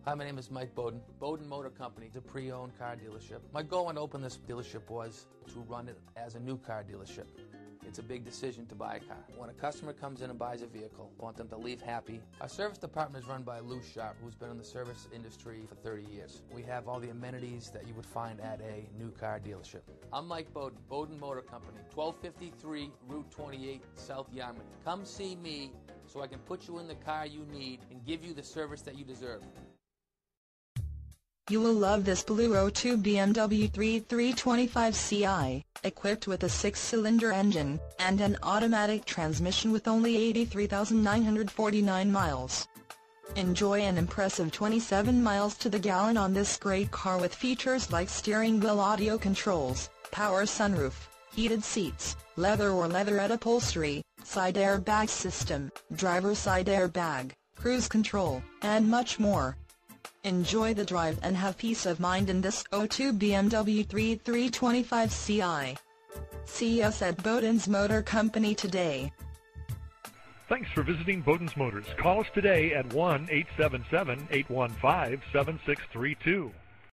Hi, my name is Mike Bowden. Bowden Motor Company is a pre-owned car dealership. My goal when I opened this dealership was to run it as a new car dealership. It's a big decision to buy a car. When a customer comes in and buys a vehicle, I want them to leave happy. Our service department is run by Lou Sharp, who's been in the service industry for 30 years. We have all the amenities that you would find at a new car dealership. I'm Mike Bowden, Bowden Motor Company, 1253 Route 28, South Yarmouth. Come see me so I can put you in the car you need and give you the service that you deserve. You will love this Blue 02 BMW 325ci, equipped with a 6-cylinder engine and an automatic transmission with only 83,949 miles. Enjoy an impressive 27 miles to the gallon on this great car with features like steering wheel audio controls, power sunroof, heated seats, leather or leatherette upholstery, side airbag system, driver's side airbag, cruise control, and much more. Enjoy the drive and have peace of mind in this 02 BMW 325ci. See us at Bowden's Motor Company today. Thanks for visiting Bowden's Motors. Call us today at 1-877-815-7632.